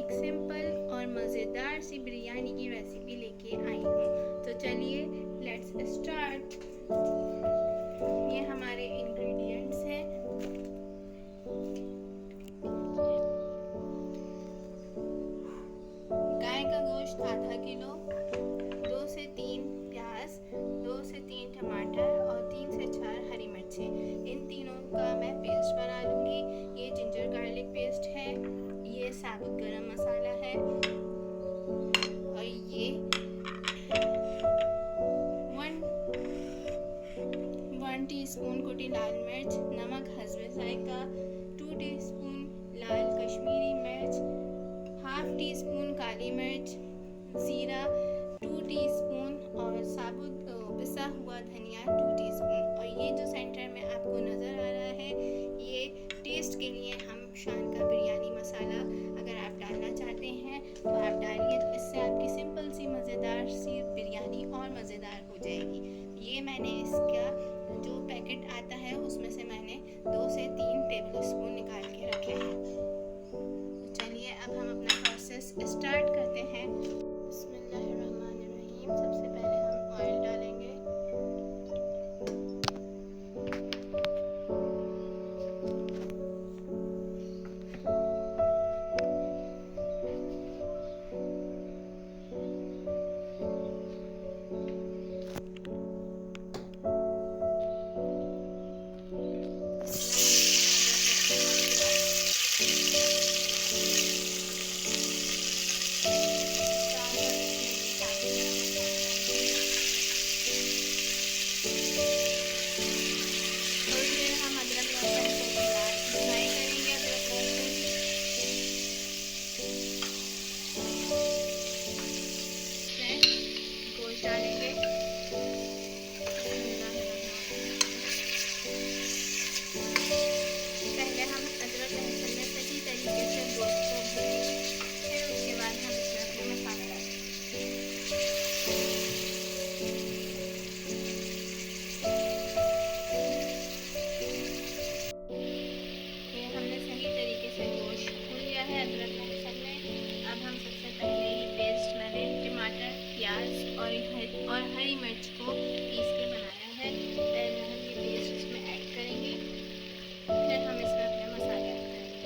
एक सिंपल और मज़ेदार सी बिरयानी की रेसिपी लेके आई हूँ। तो चलिए लेट्स स्टार्ट। ये हमारे इंग्रेडिएंट्स हैं। गाय का गोश्त आधा किलो, 2 से 3 प्याज, 2 से 3 टमाटर और 3 से 4 हरी मिर्चें। इन तीनों का मैं पेस्ट बना लूँगी। ये जिंजर गार्लिक पेस्ट है, ये साबुत गरम मसाला है और ये 1 टीस्पून कुटी लाल मिर्च, नमक हस्बे जायका, 2 टीस्पून लाल कश्मीरी मिर्च, हाफ टीस्पून काली मिर्च, ज़ीरा 2 टीस्पून और साबुत पिसा हुआ धनिया 2 टीस्पून। और ये जो सेंटर में आपको नज़र आ रहा है, ये टेस्ट के लिए हम शान का बिरयानी मसाला अगर आप डालना चाहते हैं तो आप डालिए, तो इससे आपकी सिंपल सी मज़ेदार सी बिरयानी और मज़ेदार हो जाएगी। ये मैंने इसका जो पैकेट आता है उसमें से मैंने 2 से 3 टेबल स्पून निकाल के रखे हैं। तो चलिए अब हम अपना प्रोसेस स्टार्ट करते हैं। बिस्मिल्लाहिर्रहमानिर्रहीम। सबसे पहले हम ऑयल डालेंगे। डालेंगे पहले हम अदरक लहसुन में सही तरीके से गोश्त को भूनेंगे, फिर उसके बाद हम इसमें अपने मसाला डालेंगे। ये हमने सही तरीके से गोश्त भून लिया है अदरक लहसुन में। अब हम सबसे पहले ये पेस्ट मैंने टमाटर, प्याज और हरी मिर्च को पीस के बनाया है, पहले हम ये पेस्ट इसमें ऐड करेंगे, फिर हम इसमें अपने मसाले ऐड करेंगे।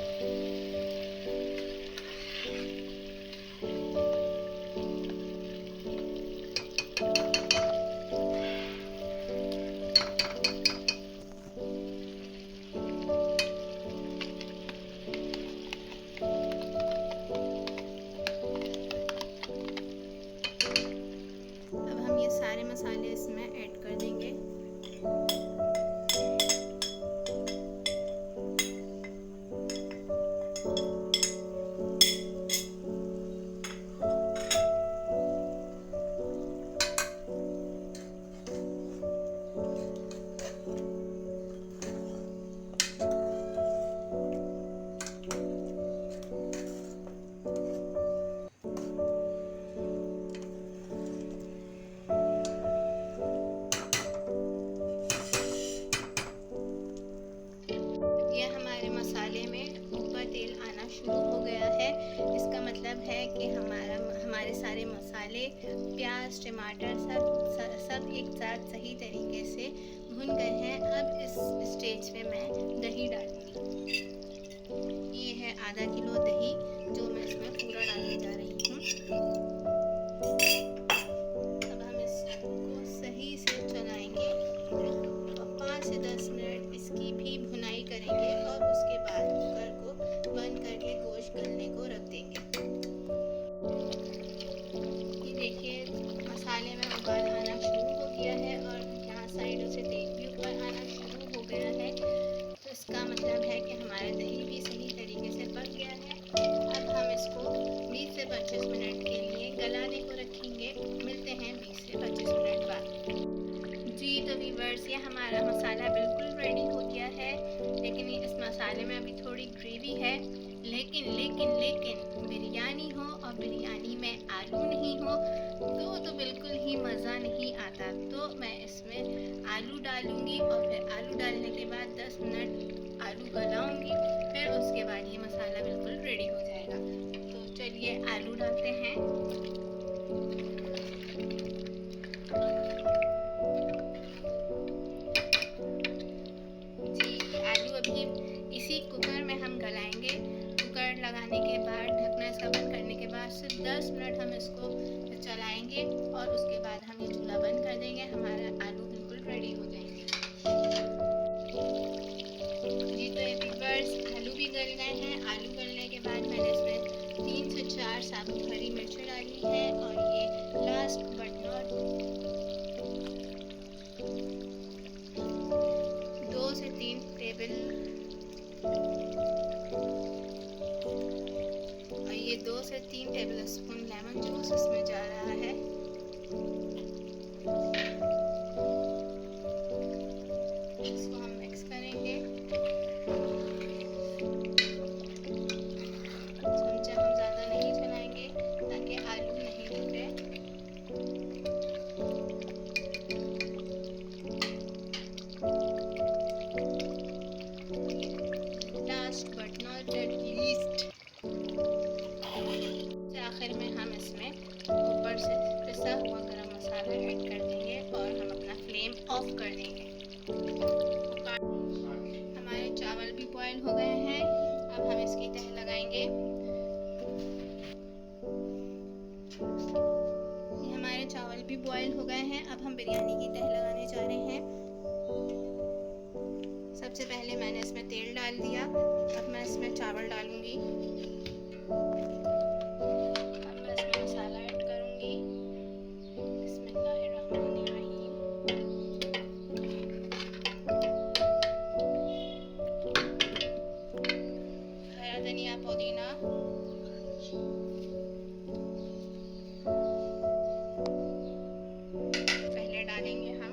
अब हम ये सारे मसाले इसमें ऐड कर देंगे। ये हमारे मसाले में ऊपर तेल आना शुरू हो गया है। इसका मतलब है कि हमारे सारे मसाले, प्याज, टमाटर सब एक साथ सही तरीके से भुन गए हैं। अब इस स्टेज पे मैं दही डालूंगी। ये है आधा किलो दही जो मैं इसमें पूरा डालने जा रही हूँ। अब हम इसको सही से चलाएंगे और 5 से 10 मिनट इसकी भी भुनाई करेंगे और उसके बाद कुकर को बंद करके गोश्त गलने को रख देंगे। ये देखिए मसाले में उबाल आना शुरू हो गया है और यहाँ साइडों से तेल भी ऊपर आना शुरू हो गया है। तो इसका मतलब है कि हमारा दही भी सही तरीके से पक गया है। अब हम इसको 20 से 25 मिनट के लिए गलाने को रखेंगे। मिलते हैं 20 से 25 मिनट बाद। जी तो व्यूअर्स, ये हमारा मसाला बिल्कुल रेडी हो गया है, लेकिन इस मसाले में अभी थोड़ी ग्रेवी है। लेकिन लेकिन लेकिन बिरयानी हो और बिरयानी में आलू नहीं हो तो बिल्कुल ही मज़ा नहीं आता। तो मैं इसमें आलू डालूंगी और फिर आलू डालने के बाद 10 मिनट आलू गलाऊंगी, फिर उसके बाद ये मसाला बिल्कुल रेडी हो जाएगा। तो चलिए आलू डालते हैं। जी, आलू अभी इसी कुकर में हम गलाएंगे। कुकर लगाने के बाद, ढकना इसका बंद करने के बाद सिर्फ 10 मिनट हम इसको चलाएंगे और उसके बाद हम ये चूल्हा बंद कर देंगे। हमारा आलू बिल्कुल रेडी हो जाएंगे। जी तो व्यूअर्स, आलू भी गल गए हैं। आलू गलने के बाद मैंने इसमें 3 से 4 साबुत हरी मिर्चें डाली हैं और ये लास्ट बट नॉट 2 से 3 टेबल और ये 2 से 3 टेबल स्पून लेमन जूस इसमें जा रहा है। इसको हम मिक्स करेंगे। चमचा हम ज़्यादा नहीं चलाएंगे ताकि आलू नहीं टूटे। लास्ट बट नॉट लीस्ट, आखिर में हम इसमें ऊपर से पिसा हुआ गरम मसाला ऐड कर देंगे और हम अपना फ्लेम ऑफ कर देंगे। हमारे चावल भी बॉईल हो गए हैं। अब हम इसकी तह लगाएंगे। ये हमारे चावल भी बॉईल हो गए हैं। अब हम बिरयानी की तह लगाने जा रहे हैं। सबसे पहले मैंने इसमें तेल डाल दिया। अब मैं इसमें चावल डालूंगी। अब मैं इसमें मसाला ऐड करूंगी। बिस्मिल्लाहिर्रहमानिर्रहीम। हरा धनिया, पुदीना, पहले डालेंगे हम।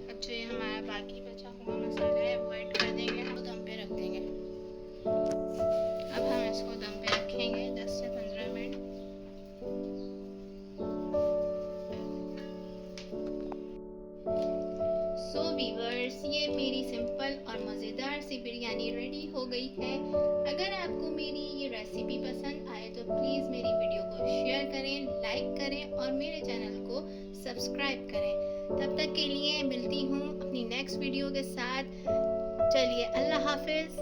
अब जो ये हमारा बाकी बचा हुआ मसाला है वो ऐड कर देंगे। हम दम पे रख देंगे। अब हम इसको दम पे रखेंगे 10 से 15 मिनट। सो व्यूअर्स, ये मेरी सिंपल और मज़ेदार सी बिरयानी रेडी हो गई है। अगर आपको मेरी ये रेसिपी पसंद आए तो प्लीज़ मेरी वीडियो को शेयर करें, लाइक करें और मेरे चैनल को सब्सक्राइब करें। तब तक के लिए मिलती हूँ अपनी नेक्स्ट वीडियो के साथ। चलिए, अल्लाह हाफिज़।